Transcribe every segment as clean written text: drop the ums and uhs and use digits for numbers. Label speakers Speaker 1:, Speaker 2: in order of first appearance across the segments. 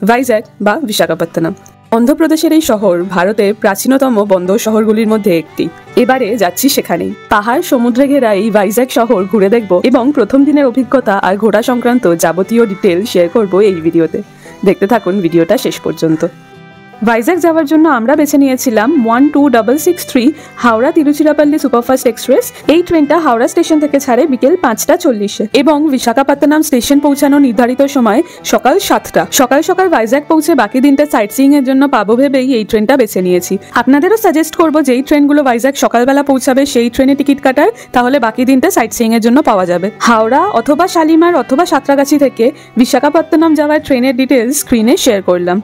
Speaker 1: ভাইজ্যাক বা বিশাখাপত্তনম অন্ধ্রপ্রদেশের এই শহর ভারতের প্রাচীনতম বন্দর শহরগুলির মধ্যে একটি। এবারে যাচ্ছি সেখানেই। পাহাড় সমুদ্রে ঘেরা এই ভাইজ্যাক শহর ঘুরে দেখব এবং প্রথম দিনের অভিজ্ঞতা আর ঘোরা সংক্রান্ত যাবতীয় ডিটেল শেয়ার করব এই ভিডিওতে। দেখতে থাকুন ভিডিওটা শেষ পর্যন্ত। ভাইজ্যাক যাওয়ার জন্য আমরা বেছে নিয়েছিলাম 12663 হাওড়া তিরুচিরাপল্লী সুপারফাস্ট এক্সপ্রেস। এই ট্রেনটা হাওড়া স্টেশন থেকে ছাড়ে বিকেল 5টা 40 এবং বিশাখাপত্তনম স্টেশন পৌঁছানো নির্ধারিত সময় সকাল 7টা। সকাল সকাল ভাইজ্যাক পৌঁছে বাকি দিনটা সাইট সিইং এর জন্য পাবো ভেবেই এই ট্রেনটা বেছে নিয়েছি। আপনাদেরও সাজেস্ট করবো যেই ট্রেনগুলো ভাইজ্যাক সকালবেলা পৌঁছাবে সেই ট্রেনে টিকিট কাটার, তাহলে বাকি দিনটা সাইট সিইং এর জন্য পাওয়া যাবে। হাওড়া অথবা শালিমার অথবা সাঁতরাগাছি থেকে বিশাখাপত্তনম যাওয়ার ট্রেনের ডিটেলস স্ক্রিনে শেয়ার করলাম।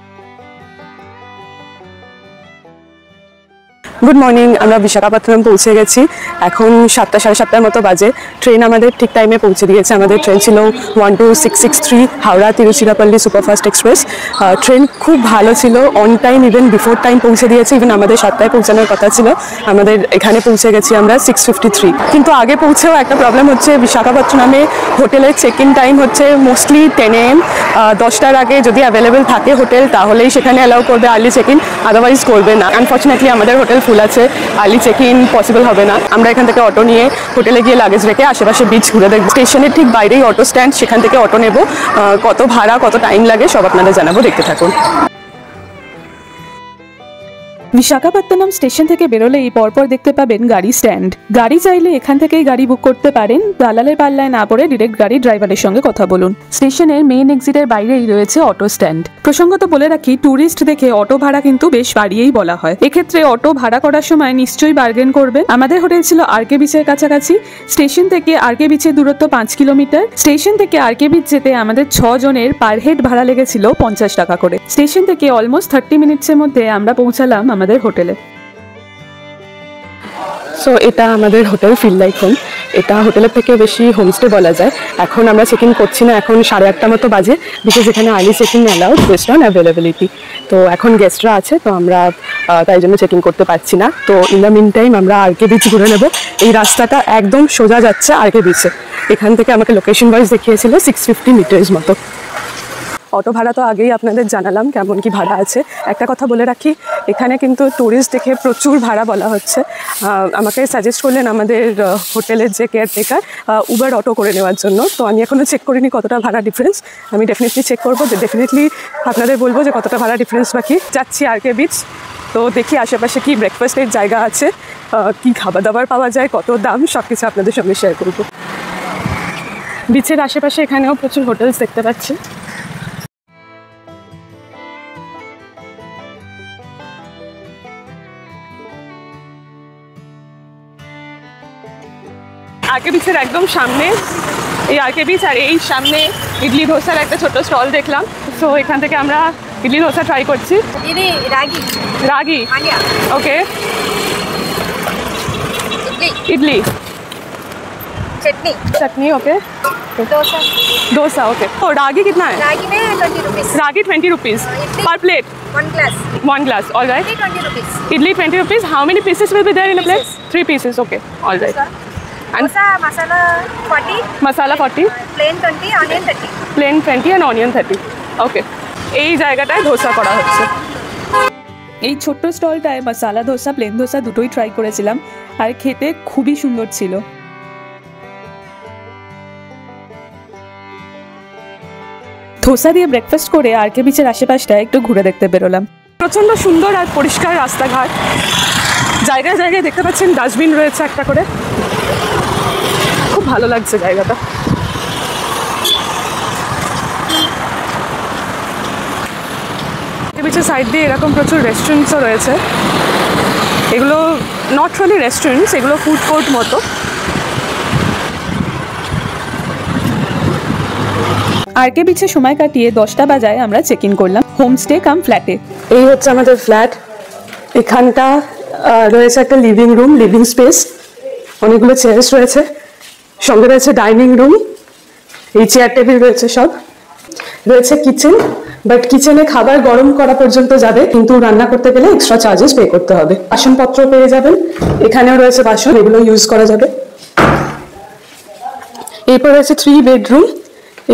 Speaker 1: গুড মর্নিং, আমরা বিশাখাপত্তনম পৌঁছে গেছি। এখন 7টা সাড়ে 7টার মতো বাজে। ট্রেন আমাদের ঠিক টাইমে পৌঁছে দিয়েছে। আমাদের ট্রেন ছিল 12663 Howrah Tiruchirappalli superfast express. Train খুব ভালো ছিল, on time, even before time পৌঁছে দিয়েছে। ইভেন আমাদের 7টায় পৌঁছানোর কথা ছিল, আমাদের এখানে পৌঁছে গেছি আমরা 6:53। কিন্তু আগে পৌঁছেও একটা প্রবলেম হচ্ছে, বিশাখাপত্তনমে হোটেলের চেক ইন টাইম হচ্ছে মোস্টলি 10 AM। 10টার আগে যদি অ্যাভেলেবেল থাকে হোটেল তাহলেই সেখানে অ্যালাউ করবে আর্লি চেক ইন, আদারওয়াইজ করবে না। আনফর্চুনেটলি আমাদের হোটেল ফুল আছে, আর্লি চেক ইন পসিবল হবে না। আমরা এখান থেকে অটো নিয়ে হোটেলে গিয়ে লাগেজ রেখে আশেপাশে বিচ ঘুরে দেখবো। স্টেশনের ঠিক বাইরেই অটো স্ট্যান্ড, সেখান থেকে অটো নেব। কত ভাড়া, কত টাইম লাগে সব আপনাদের জানাবো, দেখতে থাকুন। বিশাখাপত্তনম স্টেশন থেকে বেরোলেই পরপর দেখতে পাবেন গাড়ি স্ট্যান্ড। গাড়ি চাইলে এখান থেকেই গাড়ি বুক করতে পারেন। দালালের পাল্লায় না পড়ে ডিরেক্ট গাড়ি ড্রাইভারের সঙ্গে কথা বলুন। স্টেশনের মেইন এক্সিটের বাইরেই রয়েছে অটো স্ট্যান্ড। প্রসঙ্গত বলে রাখি, ট্যুরিস্ট দেখে অটো ভাড়া কিন্তু বেশ বাড়িয়েই বলা হয়। এক্ষেত্রে অটো ভাড়া করার সময় নিশ্চয়ই বার্গেন করবেন। আমাদের হোটেল ছিল আরকে বিচের কাছাকাছি। স্টেশন থেকে আরকে বিচের দূরত্ব 5 কিলোমিটার। স্টেশন থেকে আরকে বিচ যেতে আমাদের 6 জনের পার হেড ভাড়া লেগেছিল 50 টাকা করে। স্টেশন থেকে অলমোস্ট 30 মিনিটসের মধ্যে আমরা পৌঁছালাম আমাদের হোটেলে। সো এটা আমাদের হোটেল ফিল লাইক হোম। এটা হোটেলের থেকে বেশি হোমস্টে বলা যায়। এখন আমরা চেক ইন করছি না, এখন 8:30 মতো বাজে, বিকজ এখানে early check in allowed based on availability. তো এখন গেস্টরা আছে, তো আমরা তাই জন্য চেক ইন করতে পারছি না। তো ইন দ্য মিন টাইম আমরা আরকে বিচ ঘুরে নেব। এই রাস্তাটা একদম সোজা যাচ্ছে আরকে বিচে। এখান থেকে আমাকে লোকেশন ওয়াইজ দেখিয়েছিল 650 মিটার্স মতো। অটো ভাড়া তো আগেই আপনাদের জানালাম কেমন কি ভাড়া আছে। একটা কথা বলে রাখি, এখানে কিন্তু ট্যুরিস্ট দেখে প্রচুর ভাড়া বলা হচ্ছে। আমাকে সাজেস্ট করলেন আমাদের হোটেলের যে কেয়ারটেকার উবার অটো করে নেওয়ার জন্য। তো আমি এখনও চেক করিনি কতটা ভাড়া ডিফারেন্স। আমি ডেফিনেটলি চেক করবো, ডেফিনেটলি আপনাদের বলবো যে কতটা ভাড়া ডিফারেন্স বাকি। যাচ্ছি আরকে বিচ, তো দেখি আশেপাশে কি ব্রেকফাস্টের জায়গা আছে, কি খাবার দাবার পাওয়া যায়, কত দাম, সব কিছু আপনাদের সঙ্গে শেয়ার করবো। বিচের আশেপাশে এখানেও প্রচুর হোটেলস দেখতে পাচ্ছি। আরকে বিচের একদম সামনে এই আরকে বিচ, আর এই সামনে ইডলি ধোসার একটা ছোট স্টল দেখলাম। তো এখান থেকে আমরা ইডলি ধোসা ট্রাই করছি। রাগি ওকে, इडली चटनी ओके, डोसा ओके। और रागी कितना है?
Speaker 2: रागी में 20 rupees.
Speaker 1: Ragi 20 rupees per plate. One glass all right। Idli 20 rupees। How many pieces will be there in a plate? 3 pieces okay all right।
Speaker 2: And masala 40।
Speaker 1: Masala 40।
Speaker 2: Plain 20, onion 30।
Speaker 1: Plain 20 and onion 30 okay। এই জায়গাটায় ধোসা করা হচ্ছে। এই ছোট্ট স্টলটায় মশালা dosa, plane dosa দুটোই try করেছিলাম, আর খেতে খুবই সুন্দর ছিল। ধোসা দিয়ে ব্রেকফাস্ট করে আরকে বিচের আশেপাশটা একটু ঘুরে দেখতে বেরোলাম। প্রচণ্ড সুন্দর আর পরিষ্কার রাস্তাঘাট, জায়গায় জায়গায় দেখতে পাচ্ছেন ডাস্টবিন রয়েছে একটা করে, খুব ভালো লাগছে জায়গাটা। বিচের সাইড দিয়ে এরকম প্রচুর রেস্টুরেন্টসও রয়েছে। এগুলো নট রিয়েলি রেস্টুরেন্টস, এগুলো ফুড কোর্ট মতো। আরকে বিচে সময় কাটিয়ে 10টা বাজায় আমরা চেক ইন করলাম হোমস্টে কাম ফ্ল্যাটে। এই হচ্ছে আমাদের ফ্ল্যাট। এখানটা রয়েছে একটা লিভিং রুম, লিভিং স্পেস, অনেকগুলো চেয়ার্স রয়েছে, সঙ্গে রয়েছে ডাইনিং রুম, এই চেয়ার টেবিল রয়েছে, সব রয়েছে কিচেন। বাট কিচেনে খাবার গরম করা পর্যন্ত যাবে, কিন্তু রান্না করতে গেলে এক্সট্রা চার্জেস পে করতে হবে। বাসনপত্র পেয়ে যাবেন, এখানেও রয়েছে বাসন, এগুলো ইউজ করা যাবে। এরপর রয়েছে 3 বেডরুম।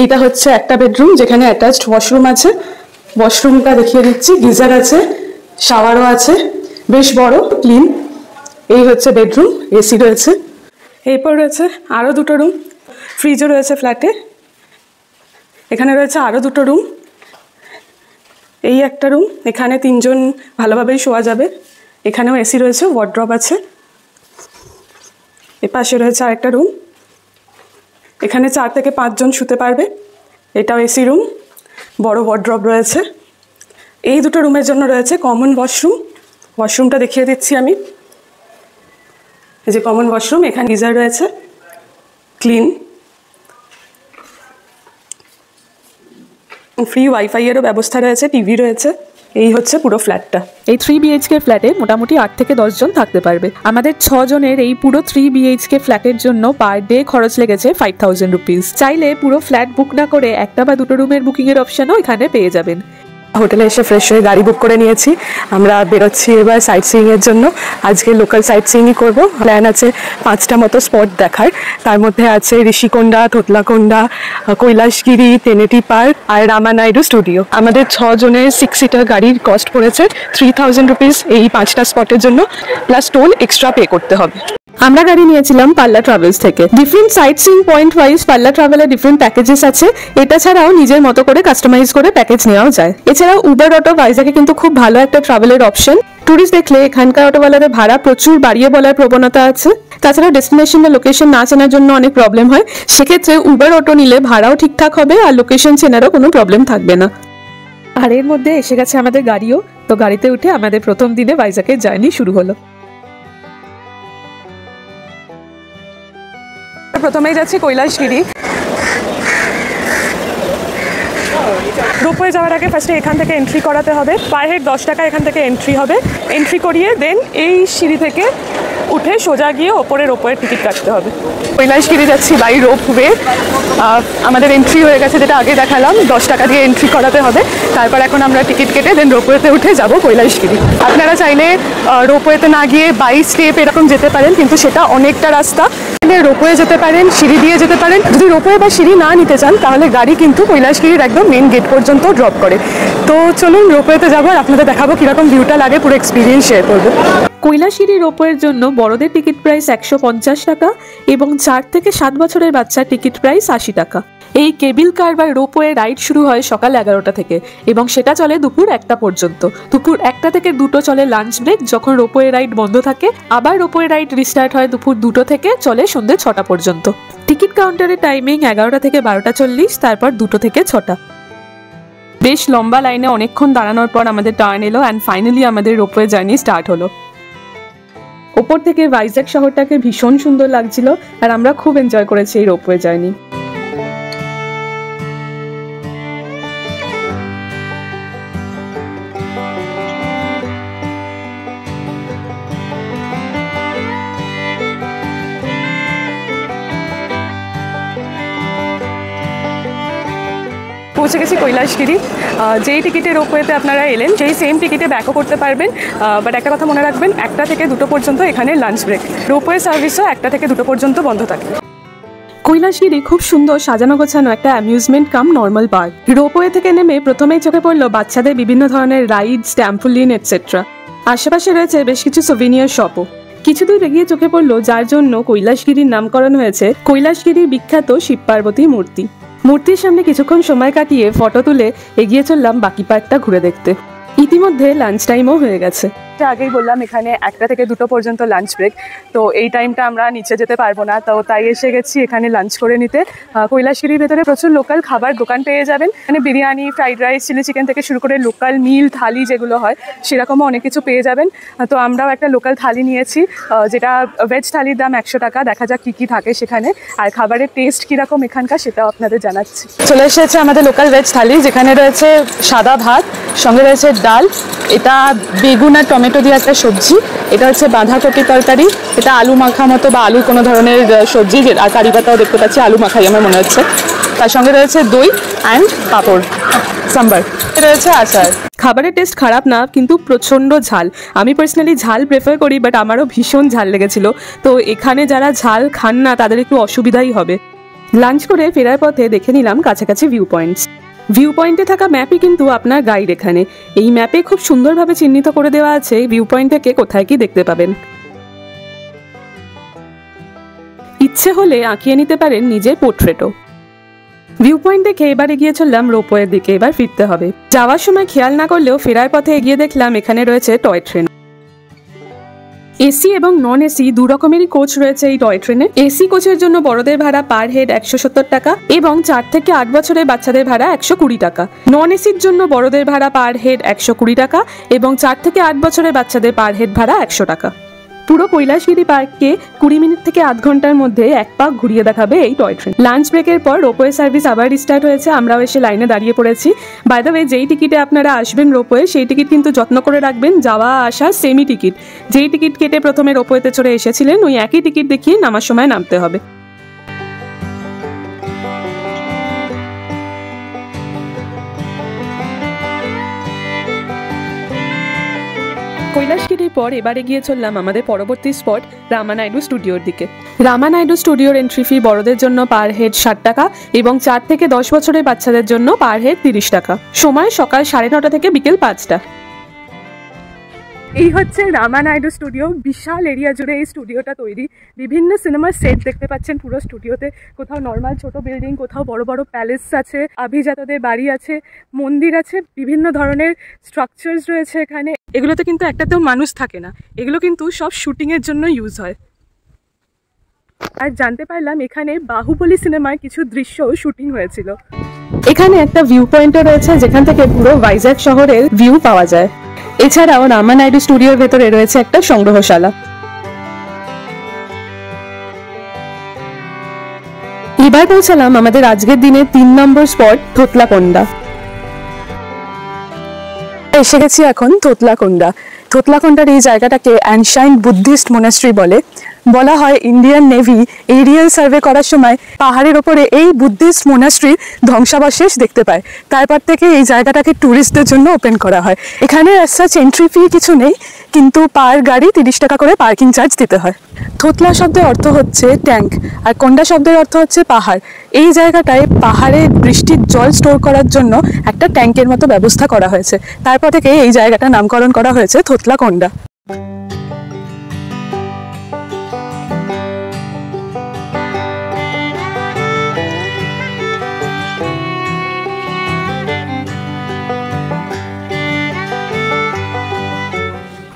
Speaker 1: এইটা হচ্ছে একটা বেডরুম যেখানে অ্যাটাচড ওয়াশরুম আছে, ওয়াশরুমটা দেখিয়ে দিচ্ছি, গিজার আছে, শাওয়ারও আছে, বেশ বড়, ক্লিন। এই হচ্ছে বেডরুম, এসি রয়েছে। এরপর রয়েছে আরও দুটো রুম, ফ্রিজও রয়েছে ফ্ল্যাটে। এখানে রয়েছে আরও দুটো রুম, এই একটা রুম, এখানে 3 জন ভালোভাবেই শোয়া যাবে। এখানেও এসি রয়েছে, ওয়ার্ড্রপ আছে। এ পাশে রয়েছে আরেকটা রুম, এখানে 4 থেকে 5 জন শুতে পারবে। এটাও এসি রুম, বড় ওয়ার্ড্রপ রয়েছে। এই দুটো রুমের জন্য রয়েছে কমন ওয়াশরুম। ওয়াশরুমটা দেখিয়ে দিচ্ছি আমি। এই যে কমন ওয়াশরুম, এখানে গিজার রয়েছে, ক্লিন। ফ্রি ওয়াইফাই এরও ব্যবস্থা রয়েছে, টিভি রয়েছে। এই হচ্ছে পুরো ফ্ল্যাটটা।
Speaker 3: এই 3 BHK ফ্ল্যাটে মোটামুটি 8 থেকে 10 জন থাকতে পারবে। আমাদের 6 জনের এই পুরো 3 BHK ফ্ল্যাটের জন্য পার ডে খরচ লেগেছে 5000 রুপিস। চাইলে পুরো ফ্ল্যাট বুক না করে একটা বা দুটো রুমের বুকিং এর অপশনও এখানে পেয়ে যাবেন।
Speaker 1: হোটেলে এসে ফ্রেশ হয়ে গাড়ি বুক করে নিয়েছি। আমরা বেরোচ্ছি এবার সাইট সিইংয়ের জন্য। আজকে লোকাল সাইট সিইংই করবো। প্ল্যান আছে 5টা মতো স্পট দেখার। তার মধ্যে আছে ঋষিকোন্ডা, থোতলাকোন্ডা, কৈলাসগিরি, তেনেটি পার্ক আর রামানাইডু স্টুডিও। আমাদের 6 জনের 6 সিটার গাড়ির কস্ট পড়েছে 3000 রুপিস এই 5টা স্পটের জন্য, প্লাস টোল এক্সট্রা পে করতে হবে।
Speaker 3: আমরা গাড়ি নিয়েছিলাম পাল্লা ট্রাভেলস থেকে। Different site seeing point wise পাল্লা ট্রাভেলের ডিফারেন্ট প্যাকেজেস আছে। এটা ছাড়াও নিজের মতো করে কাস্টমাইজ করে প্যাকেজ নেওয়াও যায়। এছাড়াও উবার অটো ভাইজাগে কিন্তু খুব ভালো একটা ট্রাভেলের অপশন। ট্যুরিস্ট দেখলে এখানকার অটোওয়ালাদের ভাড়া প্রচুর বাড়িয়ে বলার প্রবণতা আছে। তাছাড়া ডেস্টিনেশন বা লোকেশন না চেনার জন্য অনেক প্রবলেম হয়। সেক্ষেত্রে উবার অটো নিলে ভাড়াও ঠিকঠাক হবে আর লোকেশন চেনারও কোনো প্রবলেম থাকবে না। আর এর মধ্যে এসে গেছে আমাদের গাড়িও। তো গাড়িতে উঠে আমাদের প্রথম দিনে ভাইজাগের জার্নি শুরু হলো।
Speaker 1: প্রথমেই যাচ্ছি কৈলাসগিরি। রোপওয়ে যাওয়ার আগে ফার্স্টে এখান থেকে এন্ট্রি করাতে হবে। পার হেড 10 টাকা এখান থেকে এন্ট্রি হবে। এন্ট্রি করিয়ে দেন এই সিঁড়ি থেকে উঠে সোজা গিয়ে ওপরের রোপওয়ের টিকিট কাটতে হবে। কৈলাসগিরি যাচ্ছি বাই রোপওয়ে। আমাদের এন্ট্রি হয়ে গেছে, যেটা আগে দেখালাম। 10 টাকা দিয়ে এন্ট্রি করাতে হবে। তারপর এখন আমরা টিকিট কেটে দেন রোপওয়েতে উঠে যাব কৈলাসগিরি। আপনারা চাইলে রোপওয়েতে না গিয়ে বাই স্টেপ এরকম যেতে পারেন, কিন্তু সেটা অনেকটা রাস্তা। রোপওয়ে যেতে পারেন, সিঁড়ি দিয়ে যেতে পারেন। যদি রোপওয়ে বা সিঁড়ি না নিতে চান তাহলে গাড়ি কিন্তু কৈলাসগিরির একদম মেন গেট পর্যন্ত ড্রপ করে। তো চলুন রোপওয়েতে যাবো আর আপনাদের দেখাবো কিরকম ভিউটা লাগে, পুরো এক্সপিরিয়েন্স শেয়ার করবো।
Speaker 3: কৈলাসগিরি রোপওয়ের জন্য বড়দের টিকিট প্রাইস 150 টাকা এবং 4 থেকে 7 বছরের বাচ্চার টিকিট প্রাইস 80 টাকা। এই কেবিল কার বা রোপওয়ে রাইড শুরু হয় সকাল 11টা থেকে এবং সেটা চলে দুপুর 1টা পর্যন্ত। দুপুর 1টা থেকে 2টো চলে লাঞ্চ ব্রেক, যখন রোপওয়ে রাইড বন্ধ থাকে। আবার রোপওয়ে রাইড রিস্টার্ট হয় দুপুর 2টো থেকে, চলে সন্ধ্যে 6টা পর্যন্ত। টিকিট কাউন্টারের টাইমিং 11টা থেকে 12টা 40, তারপর 2টো থেকে 6টা। বেশ লম্বা লাইনে অনেকক্ষণ দাঁড়ানোর পর আমাদের টার্ন এলো অ্যান্ড ফাইনালি আমাদের রোপওয়ে জার্নি স্টার্ট হলো। ওপর থেকে ভাইজ্যাগ শহরটাকে ভীষণ সুন্দর লাগছিল আর আমরা খুব এনজয় করেছি এই রোপওয়ে জার্নি।
Speaker 1: পৌঁছে গেছি কৈলাসগিরি। যেই টিকিটে রোপওয়েতে আপনারা এলেন সেই সেম টিকিটে ব্যাকও করতে পারবেন। বাট একটা কথা মনে রাখবেন, 1টা থেকে 2টো পর্যন্ত এখানে লাঞ্চ ব্রেক। রোপওয়ে সার্ভিসও 1টা থেকে 2টো পর্যন্ত বন্ধ থাকে।
Speaker 3: কৈলাসগিরি খুব সুন্দর সাজানো গোছানো একটা অ্যামিউজমেন্ট কাম নর্মাল পার্ক। রোপওয়ে থেকে নেমে প্রথমেই চোখে পড়লো বাচ্চাদের বিভিন্ন ধরনের রাইডস, ট্যাম্পোলিন এটসেট্রা। আশেপাশে রয়েছে বেশ কিছু সোভিনিয়ার শপও। কিছু দূর এগিয়ে চোখে পড়লো যার জন্য কৈলাসগিরির নামকরণ হয়েছে কৈলাসগিরির বিখ্যাত শিব পার্বতী মূর্তি। মূর্তির সামনে কিছুক্ষণ সময় কাটিয়ে ফটো তুলে এগিয়ে চললাম বাকি পার্কটা ঘুরে দেখতে। ইতিমধ্যে লাঞ্চ টাইমও হয়ে গেছে।
Speaker 1: আগেই বললাম এখানে 1টা থেকে 2টো পর্যন্ত লাঞ্চ ব্রেক। তো এই টাইমটা আমরা নিচে যেতে পারবো না, তো তাই এসে গেছি এখানে লাঞ্চ করে নিতে। কৈলাসগিরির ভেতরে প্রচুর লোকাল খাবার দোকান পেয়ে যাবেন। এখানে biryani, fried rice, chilli chicken থেকে শুরু করে লোকাল মিল থালি যেগুলো হয় সেরকমও অনেক কিছু পেয়ে যাবেন। তো আমরাও একটা লোকাল থালি নিয়েছি, যেটা ভেজ থালির দাম 100 টাকা। দেখা যাক কী কী থাকে সেখানে, আর খাবারের টেস্ট কীরকম এখানকার সেটাও আপনাদের জানাচ্ছি। চলে এসেছে আমাদের লোকাল ভেজ থালি, যেখানে রয়েছে সাদা ভাত, সঙ্গে রয়েছে ডাল, এটা বেগুন আর টমেটো দিয়ে একটা সবজি, এটা হচ্ছে বাঁধাকপি তরকারি, এটা আলু মাখা মতো বা আলু কোনো ধরনের সবজি, আর কারি পাতাও দেখতে পাচ্ছি, আলু মাখাই আমার মনে হচ্ছে। তার সঙ্গে রয়েছে দই অ্যান্ড পাঁপড়, সাম্বার, রয়েছে আচার।
Speaker 3: খাবারের টেস্ট খারাপ না, কিন্তু প্রচণ্ড ঝাল। আমি পার্সোনালি ঝাল প্রেফার করি, বাট আমারও ভীষণ ঝাল লেগেছিল। তো এখানে যারা ঝাল খান না তাদের একটু অসুবিধাই হবে। লাঞ্চ করে ফেরার পথে দেখে নিলাম কাছাকাছি ভিউ পয়েন্টস। ভিউ পয়েন্টে থাকা ম্যাপই কিন্তু আপনার গাইড এখানে। এই ম্যাপে খুব সুন্দরভাবে চিহ্নিত করে দেওয়া আছে ভিউ পয়েন্ট থেকে কোথায় কি দেখতে পাবেন। ইচ্ছে হলে আঁকিয়ে নিতে পারেন নিজের পোর্ট্রেটও। ভিউ পয়েন্ট দেখে এবার এগিয়ে চললাম রোপওয়ের দিকে। এবার ফিরতে হবে। যাওয়ার সময় খেয়াল না করলেও ফেরার পথে এগিয়ে দেখলাম এখানে রয়েছে টয় ট্রেন। এসি এবং নন এসি দু রকমেরই কোচ রয়েছে এই টয় ট্রেনে। এসি কোচের জন্য বড়দের ভাড়া পার হেড 170 টাকা এবং 4 থেকে 8 বছরের বাচ্চাদের ভাড়া 120 টাকা। নন এসির জন্য বড়দের ভাড়া পার হেড 120 টাকা এবং 4 থেকে 8 বছরের বাচ্চাদের পার হেড ভাড়া 100 টাকা। পুরো কৈলাসগিরি পার্ককে 20 মিনিট থেকে আধ ঘন্টার মধ্যে এক পাক ঘুরিয়ে দেখাবে এই টয় ট্রেন। লাঞ্চ ব্রেকের পর রোপওয়ে সার্ভিস আবার রিস্টার্ট হয়েছে। আমরাও এসে লাইনে দাঁড়িয়ে পড়েছি। বাই দ্য ওয়ে, যেই টিকিটে আপনারা আসবেন রোপওয়ে, সেই টিকিট কিন্তু যত্ন করে রাখবেন। যাওয়া আসা সেমি টিকিট। যেই টিকিট কেটে প্রথমে রোপওয়েতে চড়ে এসেছিলেন, ওই একই টিকিট দেখিয়ে নামার সময় নামতে হবে। কৈলাসগিরির পর এবারে গিয়ে চললাম আমাদের পরবর্তী স্পট রামানাইডু স্টুডিওর দিকে। রামানাইডু স্টুডিওর এন্ট্রি ফি বড়দের জন্য পার হেড 60 টাকা এবং 4 থেকে 10 বছরের বাচ্চাদের জন্য পার হেড 30 টাকা। সময় সকাল 9:30 থেকে বিকেল 5টা।
Speaker 1: এই হচ্ছে রামানাইডু স্টুডিও। বিশাল এরিয়া জুড়ে এই স্টুডিওটা তৈরি। বিভিন্ন সিনেমার সেট দেখতে পাচ্ছেন পুরো স্টুডিওতে। কোথাও নর্মাল ছোট বিল্ডিং, কোথাও বড় বড় প্যালেস আছে, আভিজাতদের বাড়ি আছে, মন্দির আছে, বিভিন্ন ধরনের স্ট্রাকচার্স রয়েছে এখানে। এগুলোতে কিন্তু একটাতেও মানুষ থাকে না। এগুলো কিন্তু সব শুটিংয়ের জন্য ইউজ হয়। আর জানতে পারলাম এখানে বাহুবলী সিনেমার কিছু দৃশ্য শুটিং হয়েছিল।
Speaker 3: এখানে একটা ভিউ পয়েন্টও রয়েছে যেখান থেকে পুরো ভাইজ্যাগ শহরের ভিউ পাওয়া যায়। এছাড়াও রামানাইডু স্টুডিওর ভেতরে রয়েছে একটা সংগ্রহশালা। এবার পৌঁছালাম আমাদের আজকের দিনের 3 নম্বর স্পট থোতলাকোন্ডা।
Speaker 1: এসে গেছি এখন থোতলাকোন্ডা। থোতলাকোন্ডার এই জায়গাটাকে অ্যানশাইন্ট বুদ্ধিস্ট মোনাস্ট্রি বলে। বলা হয় ইন্ডিয়ান নেভি এরিয়াল সার্ভে করার সময় পাহাড়ের ওপরে এই বুদ্ধিস্ট মোনাস্ট্রির ধ্বংসাবশেষ দেখতে পায়। তারপর থেকে এই জায়গাটাকে ট্যুরিস্টদের জন্য ওপেন করা হয়। এখানে সাচ এন্ট্রি ফি কিছু নেই, কিন্তু পার গাড়ি 30 টাকা করে পার্কিং চার্জ দিতে হয়। থোতলা শব্দের অর্থ হচ্ছে ট্যাঙ্ক, আর কোন্ডা শব্দের অর্থ হচ্ছে পাহাড়। এই জায়গাটায় পাহাড়ে বৃষ্টির জল স্টোর করার জন্য একটা ট্যাঙ্কের মতো ব্যবস্থা করা হয়েছে। তারপর থেকে এই জায়গাটার নামকরণ করা হয়েছে থোতলাকোন্ডা।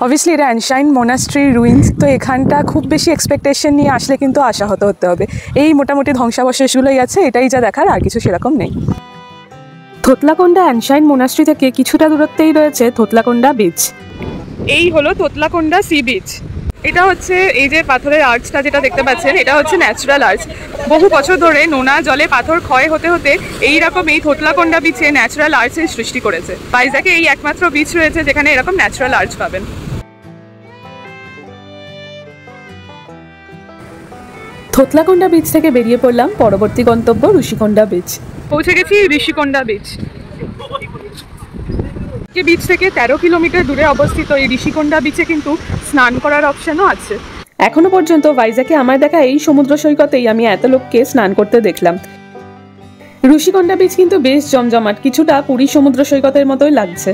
Speaker 1: অবভিয়াসলি এটা অ্যানশাইন্ট মোনাস্ট্রি রুইন্স, তো এখানটা খুব বেশি এক্সপেকটেশন নিয়ে আসলে কিন্তু আশাহত হতে হবে। এই মোটামুটি ধ্বংসাবশেষগুলোই আছে, এটাই যা দেখার, আর কিছু সেরকম নেই।
Speaker 3: থোতলাকোন্ডা অ্যানশাইন্ট মোনাস্ট্রি থেকে কিছুটা দূরত্বেই রয়েছে থোতলাকোন্ডা বিচ।
Speaker 1: এই হলো থোতলাকোন্ডা সি বিচ। এটা হচ্ছে এই যে পাথরের আর্চটা যেটা দেখতে পাচ্ছেন, এটা হচ্ছে ন্যাচারাল আর্চ। বহু বছর ধরে নোনা জলে পাথর ক্ষয় হতে হতে এইরকম এই থোতলাকোন্ডা বিচে ন্যাচারাল আর্চের সৃষ্টি করেছে। ভাইজ্যাগে এই একমাত্র বিচ রয়েছে যেখানে এরকম ন্যাচারাল আর্চ পাবেন।
Speaker 3: থোতলাকোন্ডা বিচ থেকে বেরিয়ে পড়লাম পরবর্তী গন্তব্য ঋষিকোন্ডা বিচ।
Speaker 1: পৌঁছে গেছি ঋষিকোন্ডা বিচ। বিচ থেকে 13 কিলোমিটার দূরে অবস্থিত এই ঋষিকোন্ডা বিচে কিন্তু স্নান করার অপশনও আছে।
Speaker 3: এখনো পর্যন্ত ভাইজ্যাগে আমার দেখা এই সমুদ্র সৈকতেই আমি এত লোককে স্নান করতে দেখলাম। ঋষিকোন্ডা বিচ কিন্তু বেশ জমজমাট, কিছুটা পুরী সমুদ্র সৈকতের মতোই লাগছে।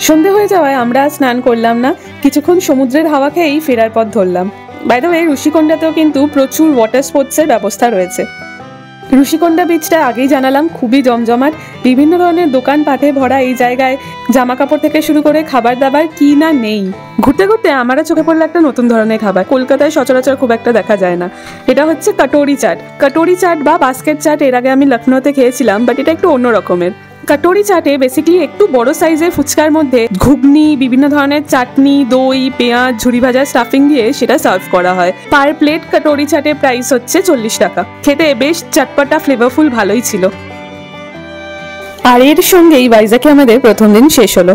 Speaker 3: সন্ধে হয়ে যাওয়ায় আমরা স্নান করলাম না, কিছুক্ষণ সমুদ্রের হাওয়া খেয়েই ফেরার পথ ধরলাম। বাই দ্য ওয়ে, ঋষিকোন্ডাতেও কিন্তু প্রচুর ওয়াটার স্পোর্টসের ব্যবস্থা রয়েছে। ঋষিকোন্ডা বিচটা আগেই জানালাম খুবই জমজমাট, বিভিন্ন ধরনের দোকান পাটে ভরা এই জায়গায়। জামা কাপড় থেকে শুরু করে খাবার দাবার কি না নেই। ঘুরতে ঘুরতে আমারও চোখে পড়লো একটা নতুন ধরনের খাবার, কলকাতায় সচরাচর খুব একটা দেখা যায় না। এটা হচ্ছে কাটোরি চাট। কাটোরি চাট বা বাস্কেট চাট এর আগে আমি লখনৌতে খেয়েছিলাম, বাট এটা একটু অন্য রকমের। কাটোরি চাটে বেসিক্যালি একটু বড় সাইজের ফুচকার মধ্যে ঘুগনি, বিভিন্ন ধরনের চাটনি, দই, পেঁয়াজ, ঝুরি ভাজা স্টাফিং দিয়ে সেটা সার্ভ করা হয়। পার প্লেট কাটোরি চাটের প্রাইস হচ্ছে 40 টাকা। খেতে বেশ চটপটা, ফ্লেভারফুল, ভালোই ছিল। আর এর সঙ্গেই ভাইজ্যাগে আমাদের প্রথম দিন শেষ হলো।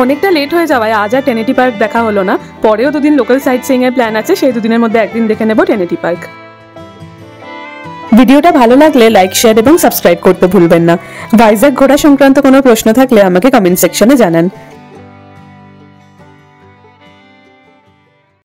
Speaker 3: অনেকটা লেট হয়ে যাওয়ায় আজ আর টেনেটি পার্ক দেখা হলো না। পরেও 2 দিন লোকাল সাইট সিইং এর প্ল্যান আছে, সেই 2 দিনের মধ্যে একদিন দেখে নেব টেনেটি পার্ক। ভিডিওটা ভালো লাগলে লাইক, শেয়ার এবং সাবস্ক্রাইব করতে ভুলবেন না। ভাইজ্যাগ ঘোরা সংক্রান্ত কোনো প্রশ্ন থাকলে আমাকে কমেন্ট সেকশনে জানান।